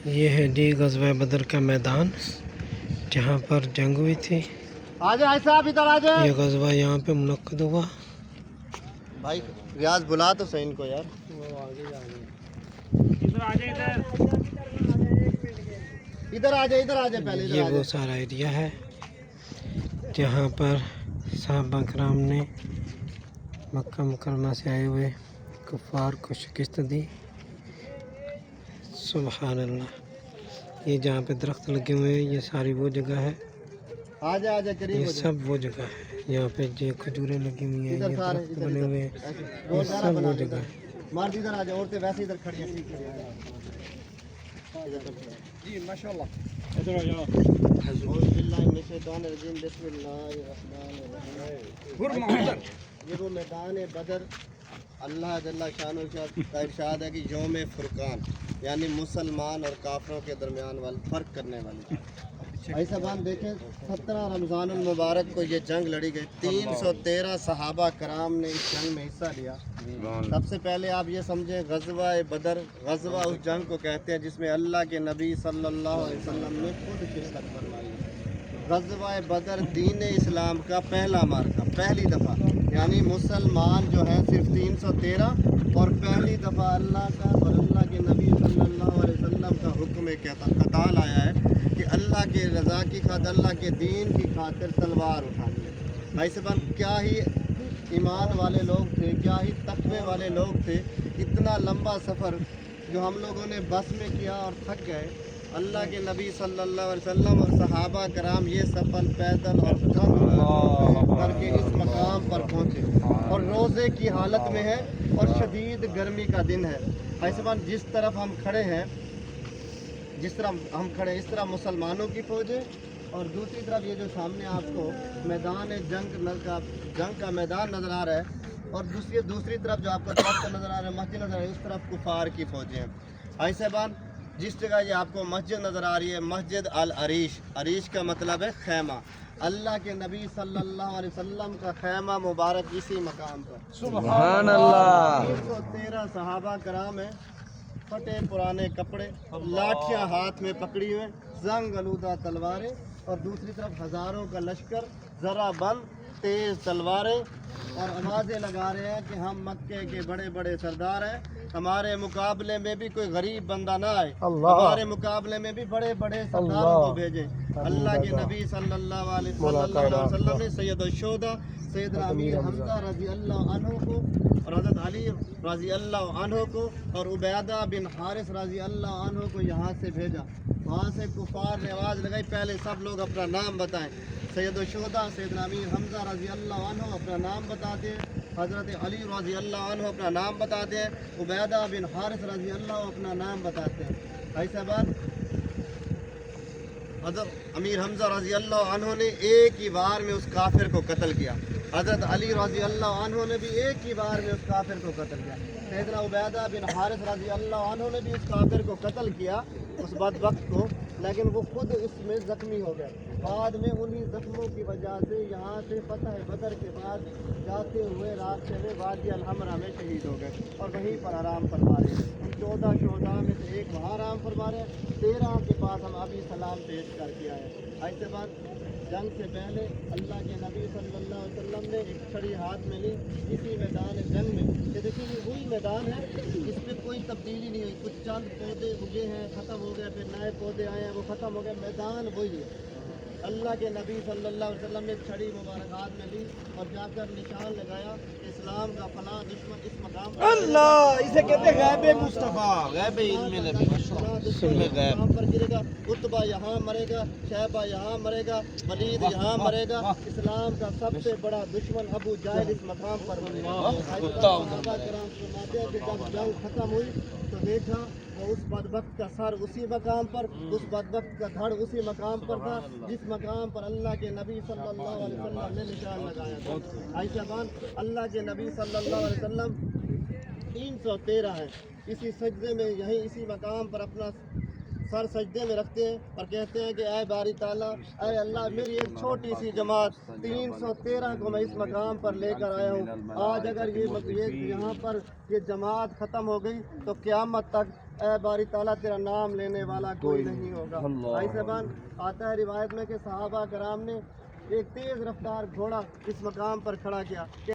یہ ہے جی غزوہ بدر کا میدان جہاں پر جنگ ہوئی تھی۔ یہ غزوہ یہاں پہ منعقد ہوا۔ بھائی ریاض بلا تو صحیح ان کو یار، ادھر آ جائے پہلے یہ وہ سارا ایریا ہے جہاں پر صحابہ کرام نے مکہ مکرمہ سے آئے ہوئے کفار کو شکست دی۔ سبحان اللہ۔ یہ جہاں پہ درخت لگے ہوئے ہیں یہ ساری وہ جگہ ہے، آ جا قریب یہ ہو جا، سب وہ جگہ ہے۔ یہاں پہ جو کھجوریں لگی ہوئی ہیں، یہ درخت بنے ہوئے ہیں، یہ سب وہ جگہ ہے۔ مرد ادھر آ جا، عورتیں ویسے ادھر کھڑی ہیں، ٹھیک ہے جی ماشاء اللہ۔ ادھر آ جاؤ۔ اعوذ باللہ من الشیطان الرجیم، بسم اللہ الرحمن الرحیم۔ یہ وہ میدان بدر اللہ جل شانہ کا ارشاد ہے کہ یوم فرقان، یعنی مسلمان اور کافروں کے درمیان والا فرق کرنے والی۔ ایسا بات دیکھیں، 17 رمضان المبارک کو یہ جنگ لڑی گئی، 313 صحابہ کرام نے اس جنگ میں حصہ لیا۔ سب سے پہلے آپ یہ سمجھیں غزوہ بدر، غزوہ اس جنگ کو کہتے ہیں جس میں اللہ کے نبی صلی اللہ علیہ وسلم نے خود شرکت فرمائی۔ غزوہ بدر دین اسلام کا پہلا معرکہ، پہلی دفعہ، یعنی مسلمان جو ہیں صرف 313، اور پہلی دفعہ اللہ کا اور اللہ کے نبی صلی اللہ علیہ وسلم کا حکم قتال آیا ہے کہ اللہ کے رضا کی خاطر، اللہ کے دین کی خاطر تلوار اٹھانی ہے۔ بھائی صاحب کیا ہی ایمان والے لوگ تھے، کیا ہی تقوی والے لوگ تھے، اتنا لمبا سفر جو ہم لوگوں نے بس میں کیا اور تھک گئے، اللہ کے نبی صلی اللہ علیہ وسلم اور صحابہ کرام یہ سفر پیدل اور تھک کر کے اس مقام پر پہنچے، اور روزے کی حالت میں ہے اور شدید گرمی کا دن ہے۔ بھائی صاحب جس طرف ہم کھڑے ہیں، اس طرح مسلمانوں کی فوجیں، اور دوسری طرف یہ جو سامنے آپ کو میدان جنگ کا میدان نظر آ رہا ہے، اور دوسری طرف جو آپ کو درخت نظر آ رہا ہے، مسجد نظر آ رہی ہے، اس طرف کفار کی فوجیں ہیں۔ بھائی صاحبان جس جگہ یہ آپ کو مسجد نظر آ رہی ہے، مسجد العریش، عریش کا مطلب ہے خیمہ، اللہ کے نبی صلی اللہ علیہ وسلم کا خیمہ مبارک اسی مقام پر۔ سبحان اللہ۔ 313 صحابہ کرام ہیں، پھٹے پرانے کپڑے، لاٹھیاں ہاتھ میں پکڑی ہوئے، زنگ آلودہ تلواریں، اور دوسری طرف ہزاروں کا لشکر، ذرا بند تیز تلواریں، اور آوازیں لگا رہے ہیں کہ ہم مکے کے بڑے بڑے سردار ہیں، ہمارے مقابلے میں بھی کوئی غریب بندہ نہ آئے، ہمارے مقابلے میں بھی بڑے بڑے سرداروں کو بھیجیں۔ اللہ کے نبی صلی اللہ علیہ وسلم نے سید الشہداء سیدنا امیر حمزہ رضی اللہ عنہ کو، اور حضرت علی رضی اللہ عنہ کو، اور عبیدہ بن حارث رضی اللہ عنہ کو یہاں سے بھیجا۔ وہاں سے کفار نے آواز لگائی، پہلے سب لوگ اپنا نام بتائیں۔ سید الشہداء سیدنا امیر حمزہ رضی اللہ عنہ اپنا نام بتاتے ہیں، حضرت علی رضی اللہ عنہ اپنا نام بتاتے ہیں، عبیدہ بن حارث رضی اللہ اپنا نام بتاتے ہیں۔ ایسا بات حضرت امیر حمزہ رضی اللہ عنہ نے ایک ہی بار میں اس کافر کو قتل کیا، حضرت علی رضی اللہ عنہ نے بھی ایک ہی بار میں اس کافر کو قتل کیا، سیدنا عبیدہ بن حارث رضی اللہ عنہ نے بھی اس کافر کو قتل کیا، اس بدبخت کو، لیکن وہ خود اس میں زخمی ہو گئے۔ بعد میں انہی زخموں کی وجہ سے یہاں سے فتح بدر کے بعد جاتے ہوئے راستے میں وادی الحمرا میں شہید ہو گئے، اور وہیں پر آرام فرما رہے ہیں۔ ان 14 شہداء میں سے ایک وہاں آرام فرما رہے ہیں، 13 کے پاس ہم ابھی سلام پیش کر کے آئے ہیں۔ ایسے بات جنگ سے پہلے اللہ کے نبی صلی اللہ علیہ وسلم نے ایک چھڑی ہاتھ میں لی، اسی میدان جنگ میں، کہ دیکھیے یہ وہی میدان ہے، اس میں کوئی تبدیلی نہیں ہوئی، کچھ چند پودے اگے ہیں ختم ہو گئے، پھر نئے پودے آئے ہیں وہ ختم ہو گئے، میدان وہی ہے۔ اللہ کے نبی صلی اللہ علیہ وسلم نے چھڑی مبارک ہاتھ میں لی اور جا کر نشان لگایا کہ اسلام کا فلاں دشمن اس مقام پر اللہ، اسے کہتے ہیں غیب مصطفیٰ، غیب علم نبی، مقام پر گرے گا، عتبہ یہاں مرے گا، شیبہ یہاں مرے گا، ولید یہاں مرے گا، اسلام کا سب سے بڑا دشمن ابو جہل اس مقام پر مرے گا۔ صحابہ کرام فرماتے ہیں کہ جب جنگ ختم ہوئی تو دیکھا وہ اس بدبخت کا سر اسی مقام پر، اس بدبخت کا دھڑ اسی مقام پر تھا جس مقام پر اللہ کے نبی صلی اللہ علیہ وسلم نے نشان لگایا تھا۔ ایسا بان اللہ کے نبی صلی اللہ علیہ وسلم 313 ہیں، اسی سجدے میں یہیں اسی مقام پر اپنا سر سجدے میں رکھتے ہیں اور کہتے ہیں کہ اے باری تعالیٰ، اے اللہ، میری ایک چھوٹی سی جماعت 313 کو میں اس مقام پر لے کر آیا ہوں، آج اگر یہ یہاں پر یہ جماعت ختم ہو گئی تو قیامت تک اے باری تعالیٰ تیرا نام لینے والا کوئی نہیں ہوگا. بھائی صاحبان آتا ہے روایت میں کہ صحابہ کرام نے ایک تیز رفتار گھوڑا اس مقام پر کھڑا کیا.